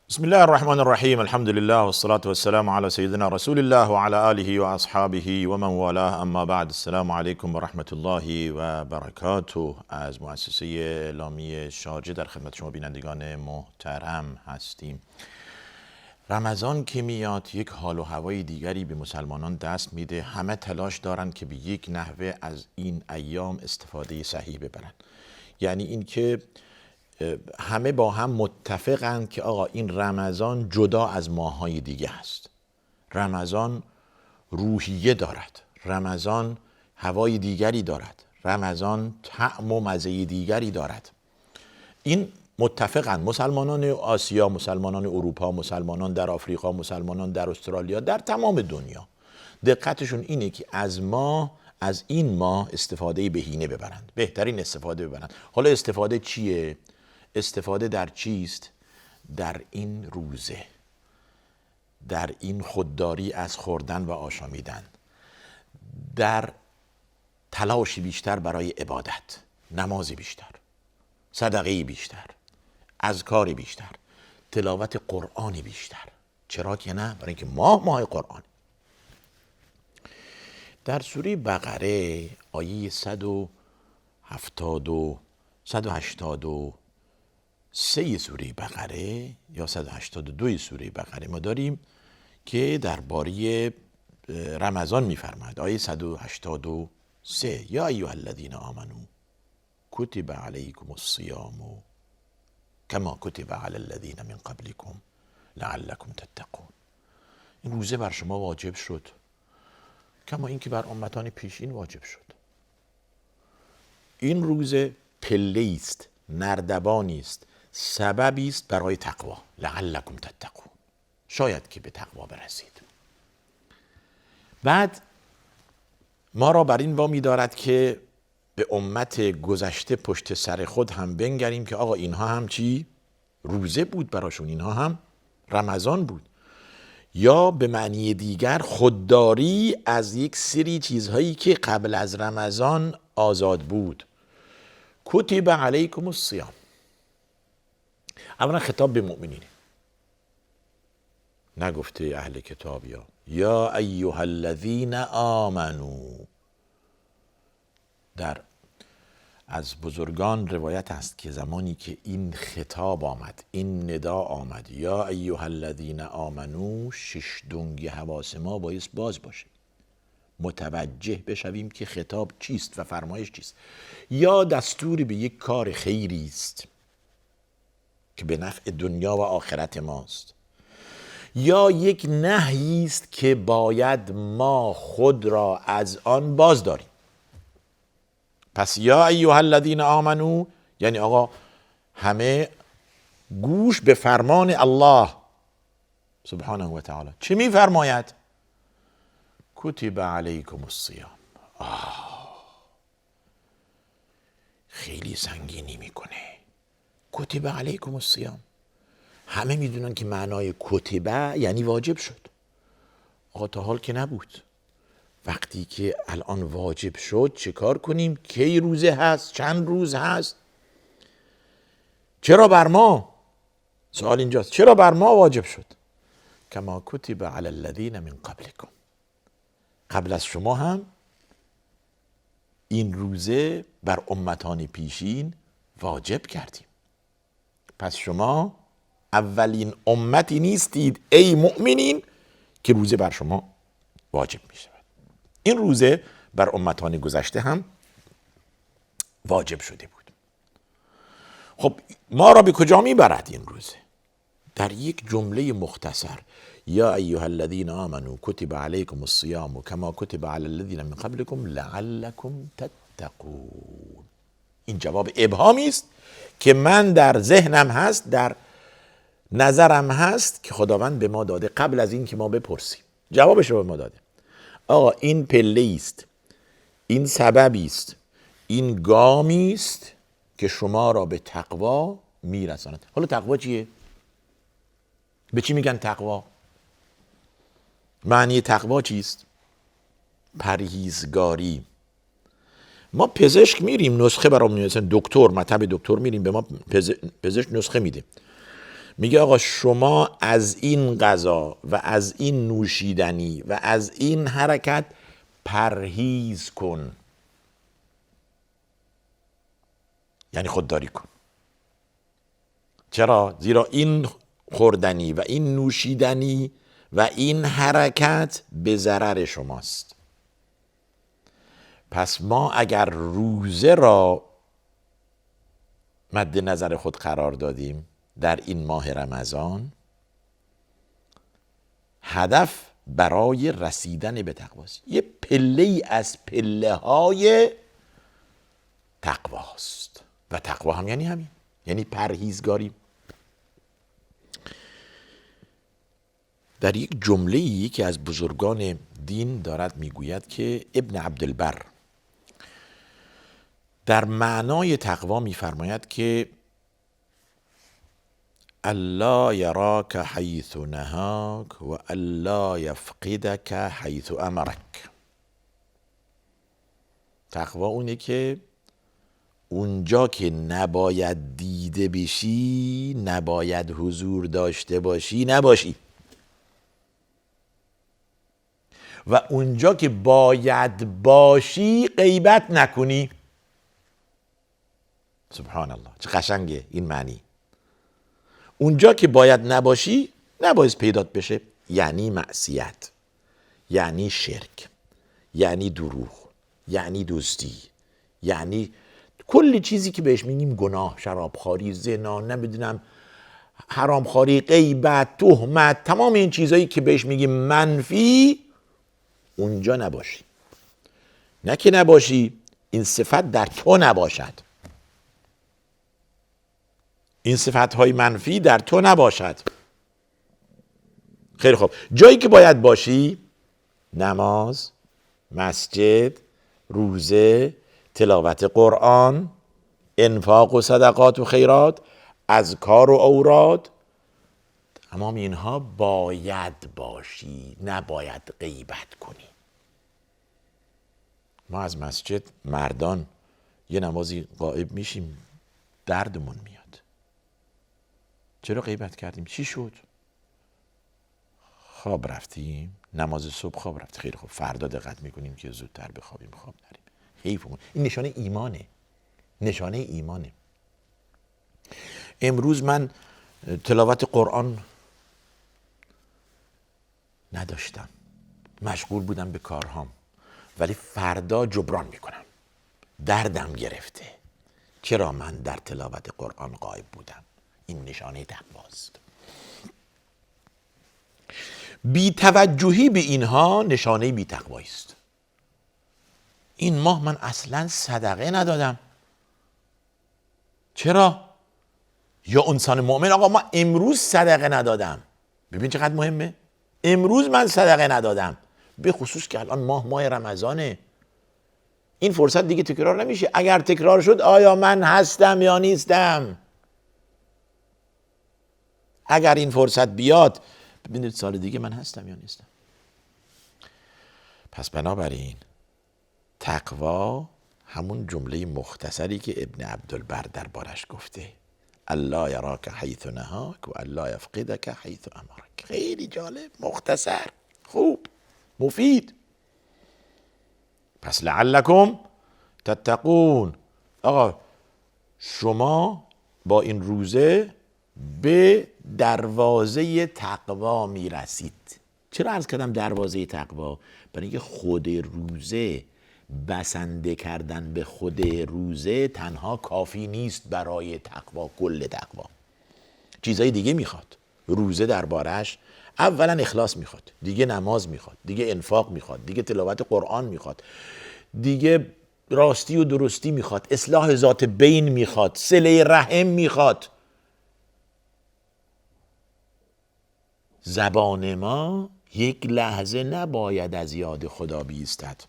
بسم الله الرحمن الرحیم. الحمد لله والصلاة والسلام على سيدنا رسول الله وعلى آله وأصحابه ومن والاه. اما بعد، السلام علیکم و رحمت الله و برکاته. از مؤسسه اعلامی شارجه در خدمت شما بینندگان محترم هستیم. رمضان که میاد یک حال و هوای دیگری به مسلمانان دست میده. همه تلاش دارن که به یک نحوه از این ایام استفاده صحیح ببرن. یعنی این که همه با هم متفقن که آقا این رمضان جدا از ماه‌های دیگه هست. رمضان روحیه دارد، رمضان هوای دیگری دارد، رمضان طعم و مزه دیگری دارد. این متفقن مسلمانان آسیا، مسلمانان اروپا، مسلمانان در آفریقا، مسلمانان در استرالیا، در تمام دنیا. دقتشون اینه که از این ماه استفاده بهینه ببرند، بهترین استفاده ببرند. حالا استفاده چیه؟ استفاده در چیست؟ در این روزه، در این خودداری از خوردن و آشامیدن، در تلاشی بیشتر برای عبادت، نمازی بیشتر، صدقه‌ای بیشتر، اذکاری بیشتر، تلاوت قرآنی بیشتر. چرا که نه؟ برای اینکه ماه قرآن. در سوره بقره آیه 183 سوره بقره یا 182 سوره بقره ما داریم که درباره رمضان میفرماید. آیه 183: یا ایها الذین آمنو کتب علیکم الصیام کما کتب علی الذین من قبلکم لعلکم تتقون. این روزه بر شما واجب شد کما اینکه بر امتان پیشین واجب شد. این روزه پله است، نردبانی است، سببی است برای تقوا. لعلکم تتقون، شاید که به تقوا برسید. بعد ما را بر این وامی دارد که به امت گذشته پشت سر خود هم بنگریم که آقا اینها هم چی؟ روزه بود براشون، اینها هم رمضان بود. یا به معنی دیگر خودداری از یک سری چیزهایی که قبل از رمضان آزاد بود. کتب علیکم الصیام، اولا خطاب به مؤمنینه، نگفته اهل کتاب. یا ایها الذین آمنو. از بزرگان روایت است که زمانی که این خطاب آمد، این ندا آمد، یا ایها الذین آمنو، شش دنگ حواس ما بایست باز باشه، متوجه بشویم که خطاب چیست و فرمایش چیست. یا دستوری به یک کار خیری است که به نفع دنیا و آخرت ماست، یا یک نهی است که باید ما خود را از آن باز داریم. پس یا ایها الذین آمنو یعنی آقا همه گوش به فرمان الله سبحانه و تعالی. چه میفرماید؟ کتب علیکم الصیام. خیلی سنگینی میکنه. کتب علیکم الصیام، همه میدونن که معنای کتبه یعنی واجب شد. آقا تا حال که نبود. وقتی که الان واجب شد چه کار کنیم؟ کی روزه هست؟ چند روز هست؟ چرا بر ما؟ سوال اینجاست، چرا بر ما واجب شد؟ کما کتب علی الذین من قبلکم، قبل از شما هم این روزه بر امتان پیشین واجب کردیم. پس شما اولین امتی نیستید ای مؤمنین که روزه بر شما واجب می شود. این روزه بر امتان گذشته هم واجب شده بود. خب ما را به کجا می برد این روزه؟ در یک جمله مختصر: یا ایها الذین آمنو کتب علیکم الصیام کما کتب علی الذین من قبلکم لعلکم تتقون. این جواب ابهامی است که من در ذهنم هست، در نظرم هست که خداوند به ما داده قبل از این که ما بپرسیم. جوابش رو به ما داده. آقا این پله است، این سببی است، این گامی است که شما را به تقوا میرساند. حالا تقوا چیه؟ به چی میگن تقوا؟ معنی تقوا چیست؟ پرهیزگاری. ما پزشک میریم نسخه برام می‌نویسن، دکتر مطب دکتر میریم به ما پزشک نسخه میده، میگه آقا شما از این غذا و از این نوشیدنی و از این حرکت پرهیز کن، یعنی خودداری کن. چرا؟ زیرا این خوردنی و این نوشیدنی و این حرکت به ضرر شماست. پس ما اگر روزه را مد نظر خود قرار دادیم در این ماه رمضان، هدف برای رسیدن به تقواست. یه پله از پله های تقواست و تقوا هم یعنی همین، یعنی پرهیزگاری. در یک جمله یکی از بزرگان دین دارد میگوید که ابن عبدالبر در معنای تقوا میفرماید که الا یراک حیث نهاک و الا یفقدک حیث امرک. تقوا اونه که اونجا که نباید دیده بشی، نباید حضور داشته باشی، نباشی، و اونجا که باید باشی غیبت نکنی. سبحان الله، چه قشنگه این معنی. اونجا که باید نباشی نباید پیدات بشه، یعنی معصیت، یعنی شرک، یعنی دروغ، یعنی دزدی، یعنی کلی چیزی که بهش میگیم گناه، شرابخواری، زنا، نمیدونم حرامخواری، غیبت، تهمت، تمام این چیزایی که بهش میگیم منفی، اونجا نباشی. نه که نباشی، این صفت در تو نباشد، این صفت‌های منفی در تو نباشد. خیلی خوب، جایی که باید باشی، نماز، مسجد، روزه، تلاوت قرآن، انفاق و صدقات و خیرات، اذکار و اوراد، تمام اینها باید باشی، نباید غیبت کنی. ما از مسجد مردان یه نمازی غائب میشیم، دردمون میاد. چرا غیبت کردیم؟ چی شد؟ خواب رفتیم، نماز صبح خواب رفت، خیلی خوب، فردا دقت میکنیم که زودتر بخوابیم، خواب نریم. حیفمون. این نشانه ایمانه، نشانه ایمانه. امروز من تلاوت قرآن نداشتم، مشغول بودم به کارهام، ولی فردا جبران میکنم. دردم گرفته، چرا من در تلاوت قرآن غایب بودم؟ این نشانه تقواست. بی توجهی به اینها نشانه بی تقوایی است. این ماه من اصلا صدقه ندادم. چرا؟ یا انسان مؤمن آقا ما امروز صدقه ندادم. ببین چقدر مهمه. امروز من صدقه ندادم، به خصوص که الان ماه رمضانه. این فرصت دیگه تکرار نمیشه. اگر تکرار شد آیا من هستم یا نیستم؟ اگر این فرصت بیاد ببینید سال دیگه من هستم یا نیستم. پس بنابراین تقوا همون جمله مختصری که ابن عبدالبر دربارش گفته، الا یراک حیث نهاک و الا یفقدک حیث امرک. خیلی جالب، مختصر، خوب، مفید. پس لعلکم تتقون. آقا شما با این روزه به دروازه تقوا میرسید. چرا عرض کردم دروازه تقوا؟ برای اینکه خود روزه، بسنده کردن به خود روزه تنها کافی نیست برای تقوا، کل تقوا چیزای دیگه میخواد. روزه دربارش اولا اخلاص میخواد، دیگه نماز میخواد، دیگه انفاق میخواد، دیگه تلاوت قرآن میخواد، دیگه راستی و درستی میخواد، اصلاح ذات بین میخواد، صله رحم میخواد. زبان ما یک لحظه نباید از یاد خدا بیستد.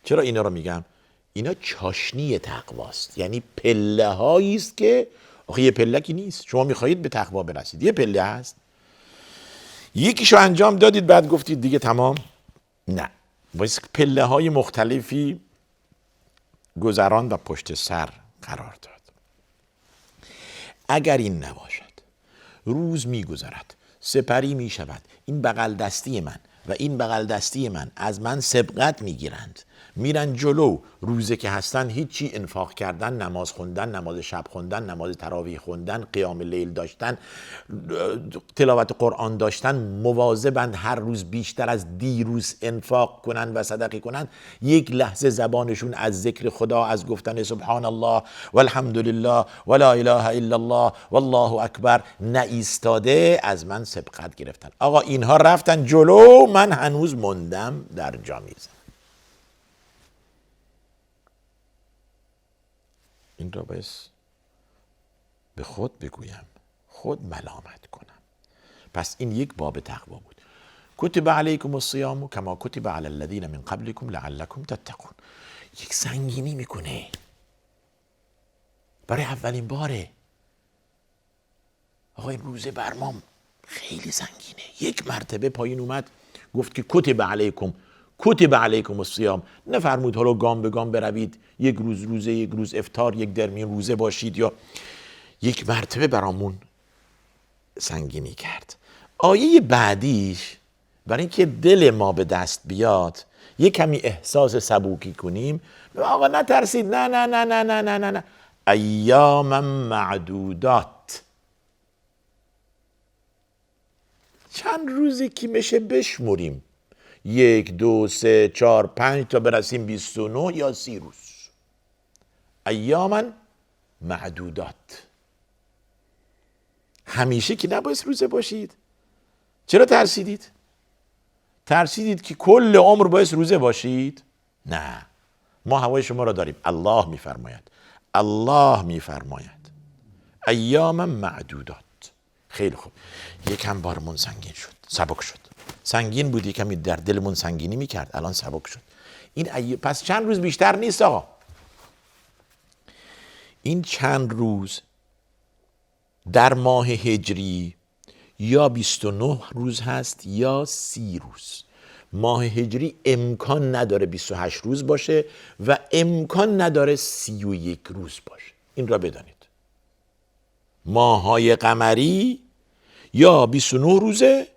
چرا اینا رو میگم؟ اینا چاشنی تقواست، یعنی پله هایی است که آخه یه پله کی نیست. شما میخواهید به تقوا برسید، یه پله هست، یکیشو انجام دادید بعد گفتید دیگه تمام. نه، باید پله های مختلفی گذران و پشت سر قرار داد. اگر این نباشد روز میگذرد، سپری میشود، این بغل دستی من و این بغل دستی من از من سبقت میگیرند، میرن جلو. روزه که هستن هیچی، انفاق کردن، نماز خوندن، نماز شب خوندن، نماز تراویح خوندن، قیام لیل داشتن، تلاوت قرآن داشتن، مواظبند هر روز بیشتر از دیروز انفاق کنن و صدقه کنن. یک لحظه زبانشون از ذکر خدا، از گفتن سبحان الله والحمد لله ولا اله الا الله والله اکبر نایستاده، از من سبقت گرفتن. آقا اینها رفتن جلو، من هنوز موندم در جا میزم. این را بس به خود بگویم، خود ملامت کنم. پس این یک باب تقوا بود. کتب علیکم الصیام کما کتب علی الذین من قبلکم لعلکم تتقون. یک سنگینی میکنه، برای اولین باره. آقا این روزه برمام خیلی سنگینه. یک مرتبه پایین اومد گفت که کتب علیکم الصیام. نفرمود حالا گام به گام بروید، یک روز روزه، یک روز افطار، یک درمیان روزه باشید، یا یک مرتبه برامون سنگینی کرد. آیه بعدیش برای اینکه دل ما به دست بیاد، یک کمی احساس سبوکی کنیم، آقا نترسید، نه نه نه نه نه نه نه نه، ایام معدودات، چند روزی که میشه بشموریم، 1 2 3 4 5 تا برسیم 29 یا 30 روز. ایام معدودات. همیشه که نباید روزه باشید. چرا ترسیدید؟ ترسیدید که کل عمر باید روزه باشید؟ نه، ما هوای شما را داریم. الله میفرماید ایام معدودات. خیلی خوب، یکم بارمون سنگین شد، سبک شد. سنگین بود، یکمی در دلمون سنگینی میکرد، الان سبک شد. پس چند روز بیشتر نیست آقا. این چند روز در ماه هجری یا 29 روز هست یا 30 روز. ماه هجری امکان نداره 28 روز باشه و امکان نداره 31 روز باشه. این را بدانید. ماه‌های قمری یا 29 روزه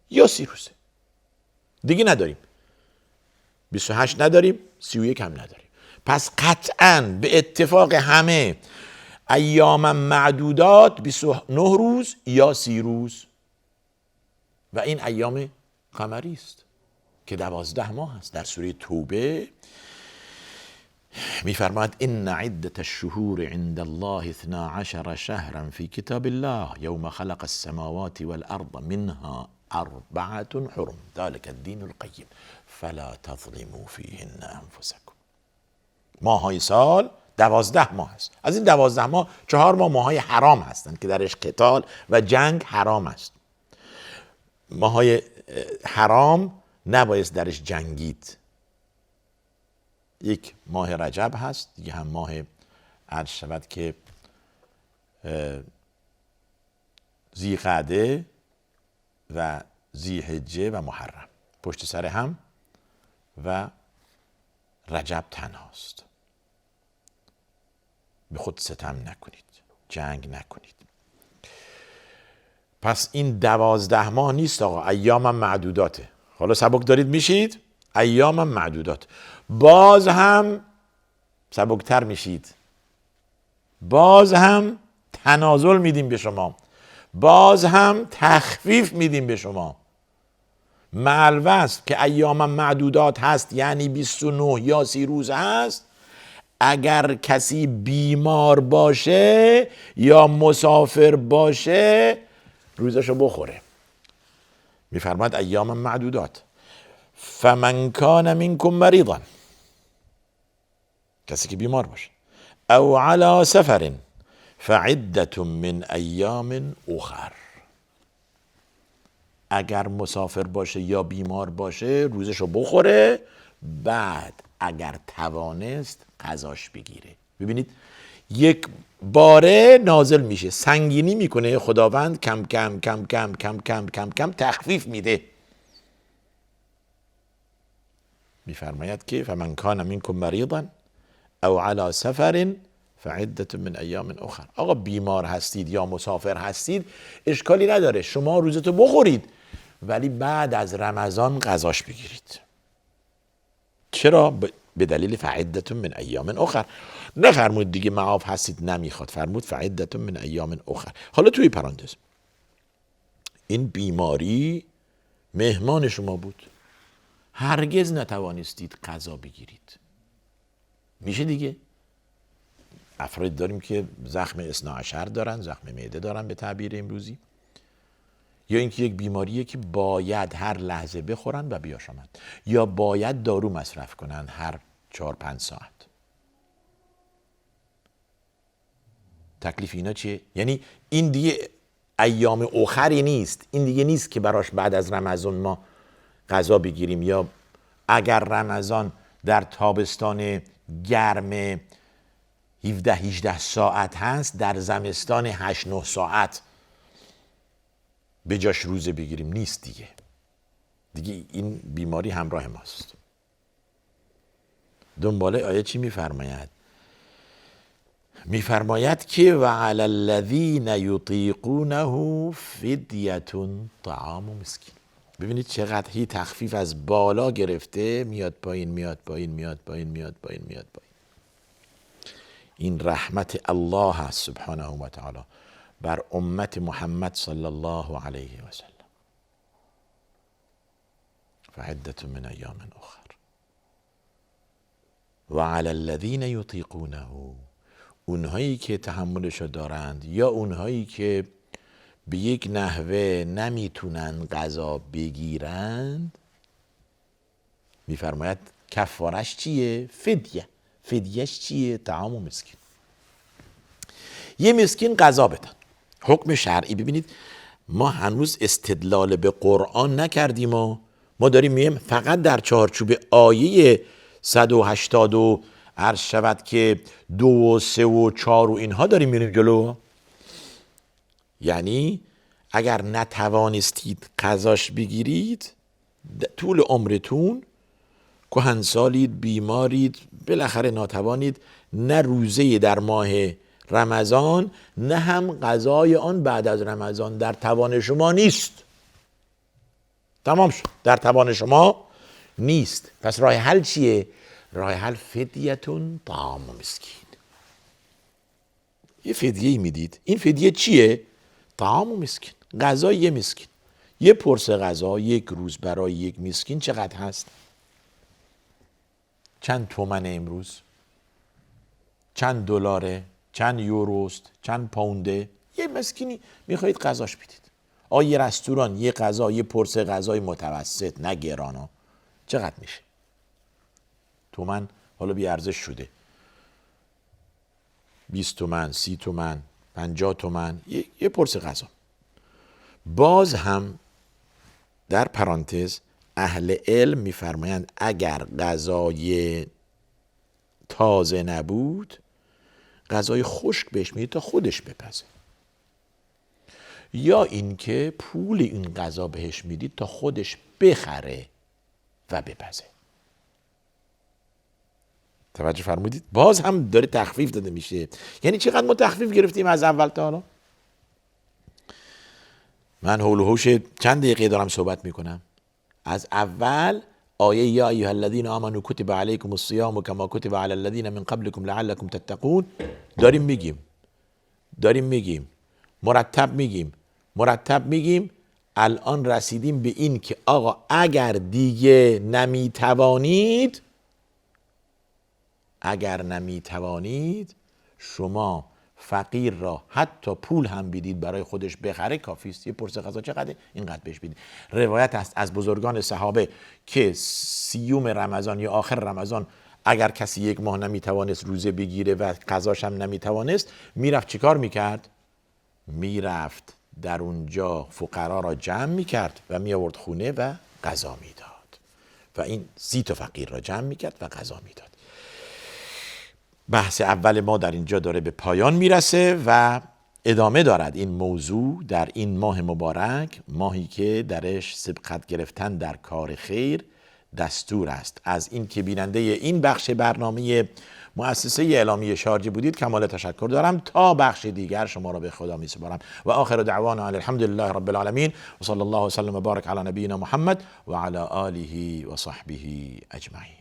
یا 30 روزه، دیگه نداریم. 28 نداریم، 31 هم نداریم. پس قطعاً به اتفاق همه ایام معدودات 29 روز یا 30 روز و این ایام قمری است که 12 ماه است. در سوره توبه میفرماید ان عدة الشهور عند الله 12 شهرا في كتاب الله يوم خلق السماوات والأرض منها 4 حرم ذلك الدين القيم فلا تظلموا فيهن انفسكم. ماه‌های سال 12 ماه است. از این 12 ماه 4 ماه‌های حرام هستند که درش قتال و جنگ حرام است. ماه‌های حرام نباید درش جنگید. یک ماه رجب هست، دیگه هم ماه عرض شود که ذی‌قعده و ذی‌حجه و محرم پشت سر هم و رجب تنهاست. به خود ستم نکنید، جنگ نکنید. پس این 12 ماه نیست آقا، ایام معدوداته. حالا سبک دارید میشید، ایام معدودات. باز هم سبکتر میشید، باز هم تنازل میدیم به شما، باز هم تخفیف میدیم به شما. معلوست که ایام معدودات هست، یعنی 29 یا 30 روز هست. اگر کسی بیمار باشه یا مسافر باشه روزشو بخوره. میفرماد ایام معدودات. فمن کان منکم مریضا، کسی که بیمار باشه، او علی سفر فعدة من ایام اخر، اگر مسافر باشه یا بیمار باشه روزشو بخوره، بعد اگر توانست قضاش بگیره. ببینید یک باره نازل میشه، سنگینی میکنه خداوند، کم کم کم کم کم کم کم کم تخفیف میده. میفرماید که فمن کان منکم مریضا او علی سفر فعدة من ایام اخر. آقا بیمار هستید یا مسافر هستید اشکالی نداره، شما روزتو بخورید ولی بعد از رمضان قضاش بگیرید. چرا؟ به دلیل فعدة من ایام اخر. نفرمود دیگه معاف هستید نمیخواد، فرمود فعدة من ایام اخر. حالا توی پرانتز، این بیماری مهمان شما بود، هرگز نتوانستید قضا بگیرید. میشه دیگه؟ افراد داریم که زخم اثنا عشر دارن، زخم معده دارن به تعبیر امروزی، یا اینکه یک بیماریه که باید هر لحظه بخورن و بیاشامند، یا باید دارو مصرف کنن هر 4-5 ساعت. تکلیف اینا چیه؟ یعنی این دیگه ایام اخری نیست، این دیگه نیست که براش بعد از رمضان ما قضا بگیریم، یا اگر رمضان در تابستان گرم 17-18 ساعت هست در زمستان 8-9 ساعت به جاش روزه بگیریم. نیست دیگه این بیماری همراه ماست. دنباله آیه چی میفرماید؟ میفرماید که و علی الذین یطیقونه فدیة طعام مسکین. ببینید چقدر هی تخفیف از بالا گرفته، میاد پایین میاد پایین میاد پایین میاد پایین میاد پایین. این رحمت الله هست سبحانه و تعالی بر امت محمد صلی الله علیه و سلم. فعدة من ایام اخر و علی الذین یطیقونه، اونهایی که تحملشو دارند یا اونهایی که به یک نحوه نمیتونن قضا بگیرند، میفرماید کفارش چیه؟ فدیهش چیه؟ طعام مسکین. یه مسکین قضا بدن. حکم شرعی. ببینید ما هنوز استدلال به قرآن نکردیم و ما داریم میگیم فقط در چارچوب آیه 180 و عرض شود که 2 و 3 و 4 و اینها داریم میریم جلو. یعنی اگر نتوانستید قضاش بگیرید، طول عمرتون کهنسالید، بیمارید، بالاخره ناتوانید، نه روزه در ماه رمضان نه هم قضای آن بعد از رمضان در توان شما نیست. تمام شد، در توان شما نیست. پس راه حل چیه؟ راه حل فدیة طعام مسکین. یه فدیه میدید. این فدیه چیه؟ طعام مسکین، غذای یه مسکین. یه پرسه غذا یک روز برای یک مسکین چقدر هست؟ چند تومن امروز؟ چند دلاره؟ چند یوروست؟ چند پونده؟ یه مسکینی میخواید غذاش بدید. یه رستوران یه غذا، یه پرسه غذای متوسط نه گرانا چقدر میشه؟ تومن حالا بی ارزش شده، 20 تومن، 30 تومن، 50 تومن یه پرسه غذا. باز هم در پرانتز اهل علم میفرمایند اگر غذای تازه نبود غذای خشک بهش میدید تا خودش بپزه، یا اینکه پول این غذا بهش میدید تا خودش بخره و بپزه. توجه فرمودید؟ باز هم داره تخفیف داده میشه. یعنی چقدر ما تخفیف گرفتیم از اول تا حالا؟ من حول و حوش چند دقیقه دارم صحبت میکنم. از اول آیه یا ایها الذین آمنوا کتب علیکم الصیام کما کتب علی الذین من قبلکم لعلکم تتقون داریم میگیم مرتب میگیم. الان رسیدیم به این که آقا اگر دیگه نمیتوانید شما فقیر را حتی پول هم بدید برای خودش بخره کافیست. یه پرسه غذا چقدر؟ اینقدر بهش بدید. روایت هست از بزرگان صحابه که 30 رمضان یا آخر رمضان اگر کسی 1 ماه نمیتوانست روزه بگیره و قضاش هم نمیتوانست، میرفت چیکار میکرد؟ میرفت در اونجا فقرا را جمع میکرد و میآورد خونه و غذا میداد و این 30 تا فقیر را جمع میکرد و غذا میداد. بحث اول ما در اینجا داره به پایان میرسه و ادامه دارد این موضوع در این ماه مبارک، ماهی که درش سبقت گرفتن در کار خیر، دستور است. از این که بیننده این بخش برنامه مؤسسه اعلامی شارجه بودید کمال تشکر دارم. تا بخش دیگر شما را به خدا می سپارم و آخر دعوانا الحمد لله رب العالمین و صلی الله وسلم و بارک علی نبینا محمد و علی آله و صحبه اجمعین.